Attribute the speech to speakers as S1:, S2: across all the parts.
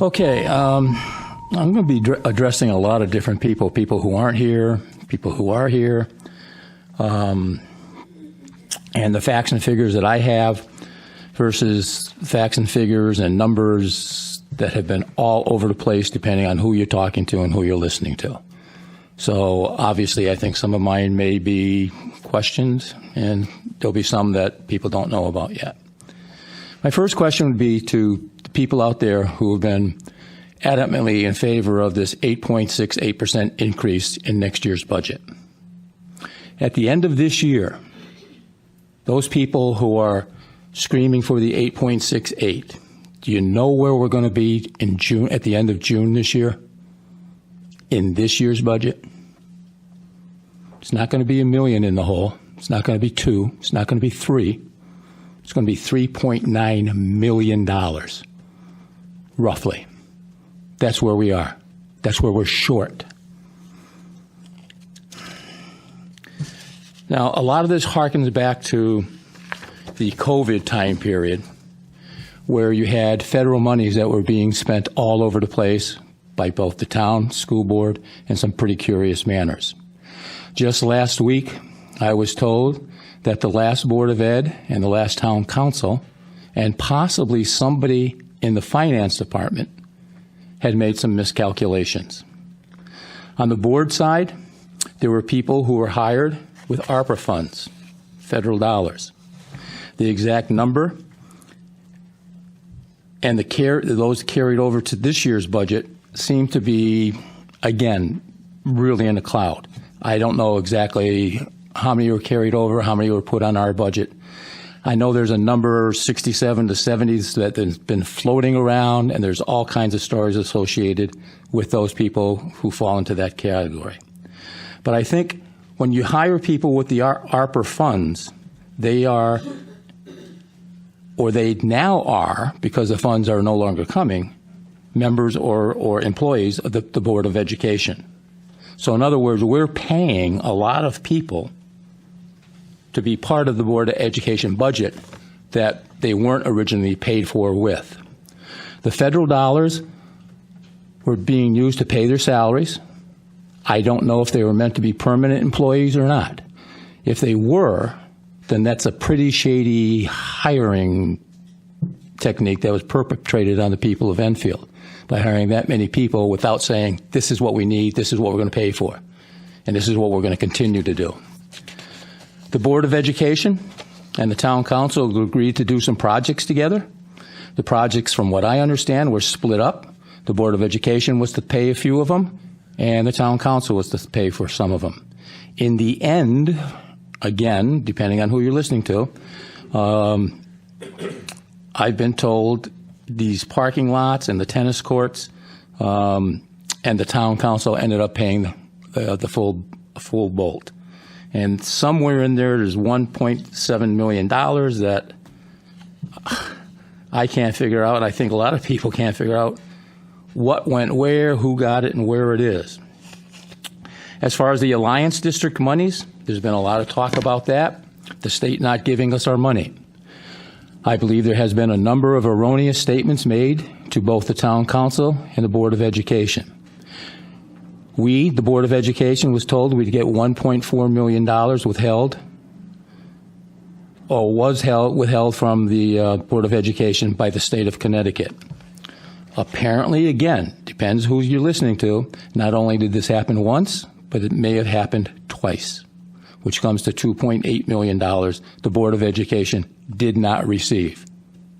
S1: Okay, I'm going to be addressing a lot of different people who aren't here, people who are here, and the facts and figures that I have versus facts and figures and numbers that have been all over the place depending on who you're talking to and who you're listening to. So obviously I think some of mine may be questioned, and there'll be some that people don't know about yet. My first question would be to the people out there who have been adamantly in favor of this 8.68% increase in next year's budget. At the end of this year, those people who are screaming for the 8.68, do you know where we're going to be in June, at the end of June this year? In this year's budget? It's not going to be $1 million in the hole. It's not going to be $2 million. It's not going to be $3 million. It's going to be $3.9 million, roughly. That's where we are. That's where we're short. Now, a lot of this harkens back to the COVID time period, where you had federal monies that were being spent all over the place by both the town, school board, and some pretty curious manners. Just last week, I was told that the last Board of Ed and the last town council, and possibly somebody in the finance department, had made some miscalculations. On the board side, there were people who were hired with ARPA funds, federal dollars. The exact number and those carried over to this year's budget seem to be, again, really in the cloud. I don't know exactly how many were carried over, how many were put on our budget. I know there's a number, 67 to 70s, that has been floating around, and there's all kinds of stories associated with those people who fall into that category. But I think when you hire people with the ARPA funds, they are, or they now are, because the funds are no longer coming, members or employees of the Board of Education. So in other words, we're paying a lot of people to be part of the Board of Education budget that they weren't originally paid for with. The federal dollars were being used to pay their salaries. I don't know if they were meant to be permanent employees or not. If they were, then that's a pretty shady hiring technique that was perpetrated on the people of Enfield by hiring that many people without saying, this is what we need, this is what we're going to pay for, and this is what we're going to continue to do. The Board of Education and the Town Council agreed to do some projects together. The projects, from what I understand, were split up. The Board of Education was to pay a few of them, and the Town Council was to pay for some of them. In the end, again, depending on who you're listening to, I've been told these parking lots and the tennis courts and the Town Council ended up paying the full bolt. And somewhere in there's $1.7 million that I can't figure out, and I think a lot of people can't figure out what went where, who got it, and where it is. As far as the Alliance District monies, there's been a lot of talk about that, the state not giving us our money. I believe there has been a number of erroneous statements made to both the Town Council and the Board of Education. We, the Board of Education, was told we'd get $1.4 million withheld, or withheld from the Board of Education by the state of Connecticut. Apparently, again, depends who you're listening to, not only did this happen once, but it may have happened twice, which comes to $2.8 million the Board of Education did not receive.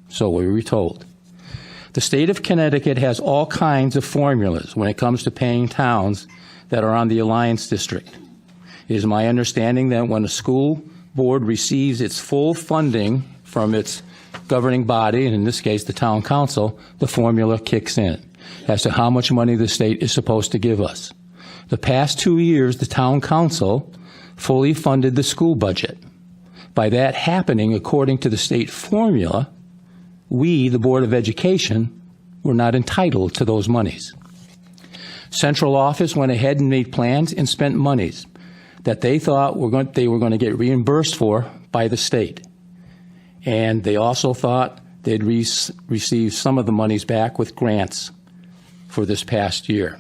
S1: So we were told. The state of Connecticut has all kinds of formulas when it comes to paying towns that are on the Alliance District. It is my understanding that when a school board receives its full funding from its governing body, and in this case the Town Council, the formula kicks in as to how much money the state is supposed to give us. The past 2 years, the Town Council fully funded the school budget. By that happening, according to the state formula, we, the Board of Education, were not entitled to those monies. Central office went ahead and made plans and spent monies that they thought they were going to get reimbursed for by the state. And they also thought they'd receive some of the monies back with grants for this past year.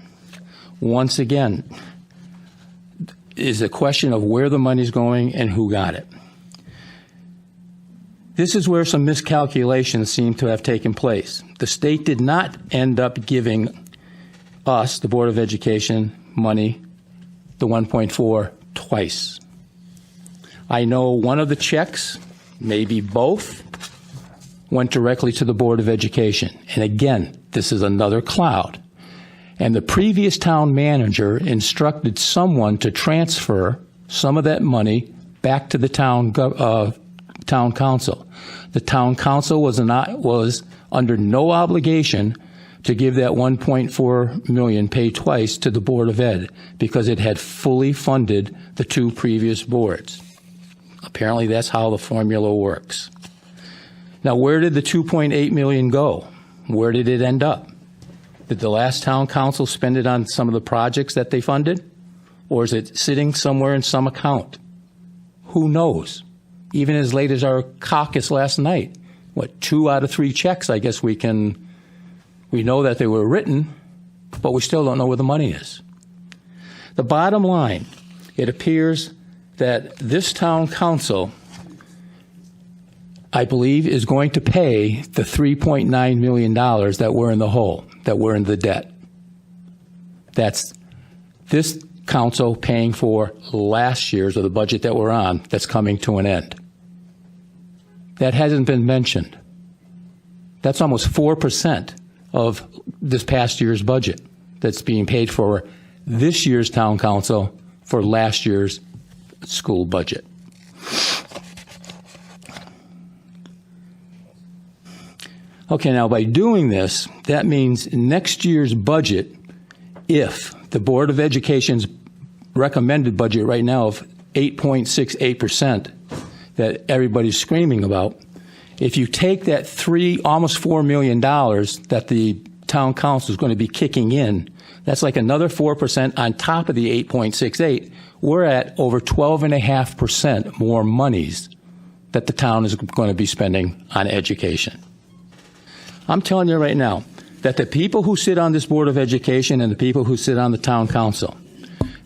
S1: Once again, is a question of where the money's going and who got it. This is where some miscalculations seem to have taken place. The state did not end up giving us, the Board of Education, money, the 1.4, twice. I know one of the checks, maybe both, went directly to the Board of Education. And again, this is another cloud. And the previous town manager instructed someone to transfer some of that money back to the town council. The town council was under no obligation to give that $1.4 million paid twice to the Board of Ed because it had fully funded the two previous boards. Apparently that's how the formula works. Now, where did the $2.8 million go? Where did it end up? Did the last town council spend it on some of the projects that they funded? Or is it sitting somewhere in some account? Who knows? Even as late as our caucus last night, 2 out of 3 checks, I guess we know that they were written, but we still don't know where the money is. The bottom line, it appears that this town council, I believe, is going to pay the $3.9 million that were in the hole, that were in the debt. That's this council paying for last year's, or the budget that we're on, that's coming to an end. That hasn't been mentioned. That's almost 4% of this past year's budget that's being paid for this year's town council for last year's school budget. Okay, now by doing this, that means next year's budget, if the Board of Education's recommended budget right now of 8.68% that everybody's screaming about, if you take that almost $4 million that the town council is going to be kicking in, that's like another 4% on top of the 8.68. We're at over 12.5% more monies that the town is going to be spending on education. I'm telling you right now that the people who sit on this Board of Education and the people who sit on the town council,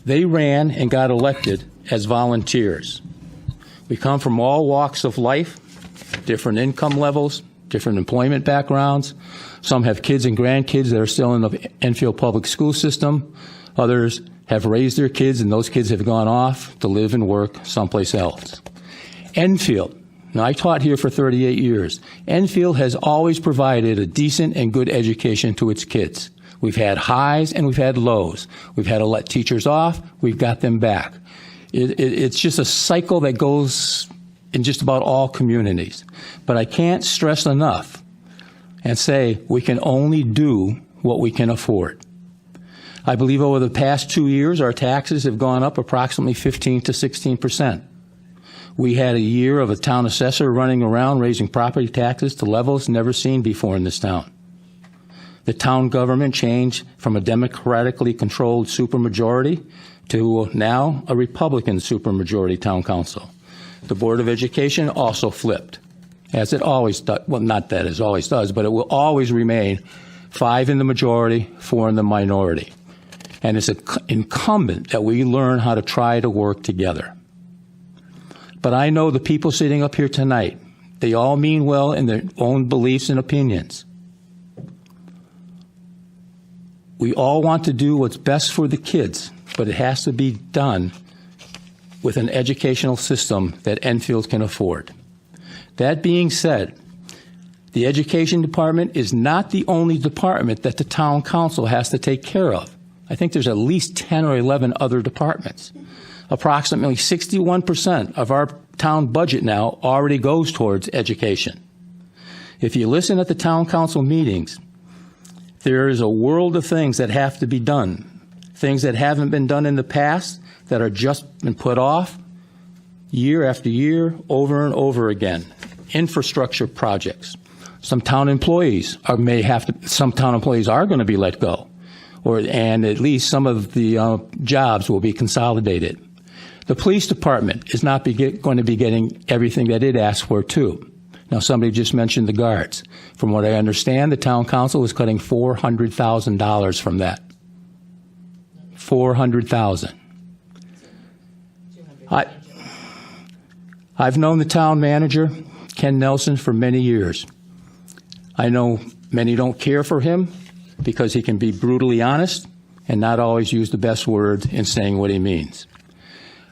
S1: they ran and got elected as volunteers. We come from all walks of life, different income levels, different employment backgrounds. Some have kids and grandkids that are still in the Enfield public school system. Others have raised their kids, and those kids have gone off to live and work someplace else. Enfield. Now, I taught here for 38 years. Enfield has always provided a decent and good education to its kids. We've had highs and we've had lows. We've had to let teachers off. We've got them back. It's just a cycle that goes in just about all communities. But I can't stress enough and say we can only do what we can afford. I believe over the past 2 years, our taxes have gone up approximately 15 to 16%. We had a year of a town assessor running around raising property taxes to levels never seen before in this town. The town government changed from a democratically controlled supermajority to now a Republican supermajority town council. The Board of Education also flipped, as it always does. Well, not that it always does, but it will always remain 5 in the majority, 4 in the minority. And it's incumbent that we learn how to try to work together. But I know the people sitting up here tonight, they all mean well in their own beliefs and opinions. We all want to do what's best for the kids, but it has to be done with an educational system that Enfield can afford. That being said, the education department is not the only department that the town council has to take care of. I think there's at least 10 or 11 other departments. Approximately 61% of our town budget now already goes towards education. If you listen at the town council meetings, there is a world of things that have to be done, things that haven't been done in the past that are just been put off year after year, over and over again. Infrastructure projects. Some town employees are going to be let go, and at least some of the jobs will be consolidated. The police department is not going to be getting everything that it asked for, too. Now, somebody just mentioned the guards. From what I understand, the town council is cutting $400,000 from that. $400,000. I've known the town manager, Ken Nelson, for many years. I know many don't care for him because he can be brutally honest and not always use the best words in saying what he means.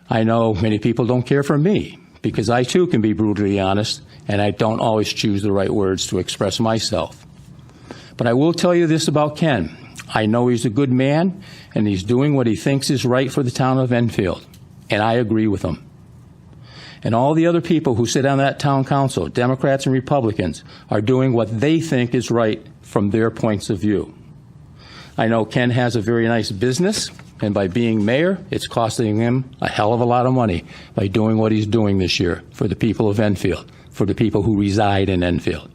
S1: I know many people don't care for me because I too can be brutally honest and I don't always choose the right words to express myself. But I will tell you this about Ken. I know he's a good man and he's doing what he thinks is right for the town of Enfield, and I agree with him. And all the other people who sit on that town council, Democrats and Republicans, are doing what they think is right from their points of view. I know Ken has a very nice business, and by being mayor, it's costing him a hell of a lot of money by doing what he's doing this year for the people of Enfield, for the people who reside in Enfield.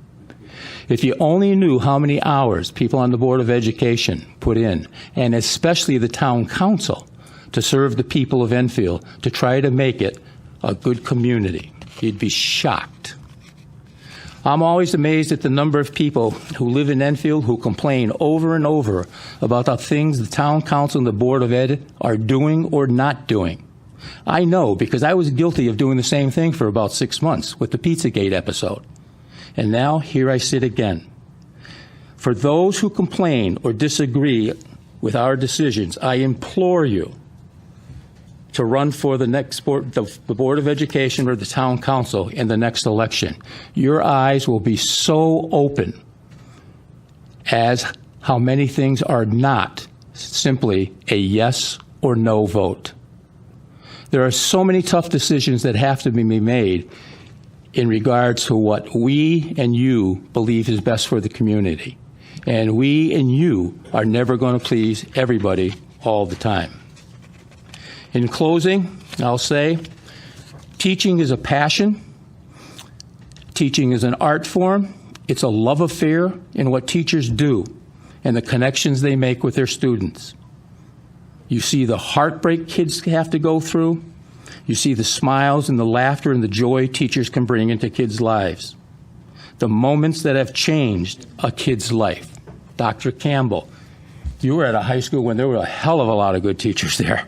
S1: If you only knew how many hours people on the Board of Education put in, and especially the town council, to serve the people of Enfield, to try to make it a good community, you'd be shocked. I'm always amazed at the number of people who live in Enfield who complain over and over about the things the town council and the Board of Ed are doing or not doing. I know because I was guilty of doing the same thing for about 6 months with the Pizzagate episode. And now here I sit again. For those who complain or disagree with our decisions, I implore you to run for the next the Board of Education or the Town Council in the next election. Your eyes will be so open as how many things are not simply a yes or no vote. There are so many tough decisions that have to be made in regards to what we and you believe is best for the community. And we and you are never going to please everybody all the time. In closing, I'll say, teaching is a passion. Teaching is an art form. It's a love affair in what teachers do and the connections they make with their students. You see the heartbreak kids have to go through. You see the smiles and the laughter and the joy teachers can bring into kids' lives. The moments that have changed a kid's life. Dr. Campbell, you were at a high school when there were a hell of a lot of good teachers there.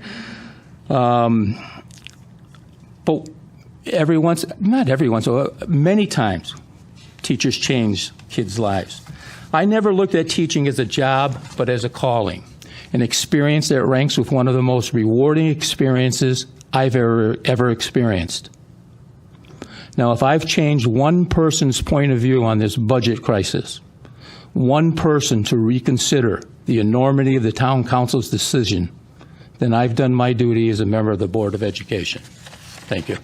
S1: But many times, teachers change kids' lives. I never looked at teaching as a job, but as a calling, an experience that ranks with one of the most rewarding experiences I've ever experienced. Now, if I've changed one person's point of view on this budget crisis, one person to reconsider the enormity of the town council's decision, then I've done my duty as a member of the Board of Education. Thank you.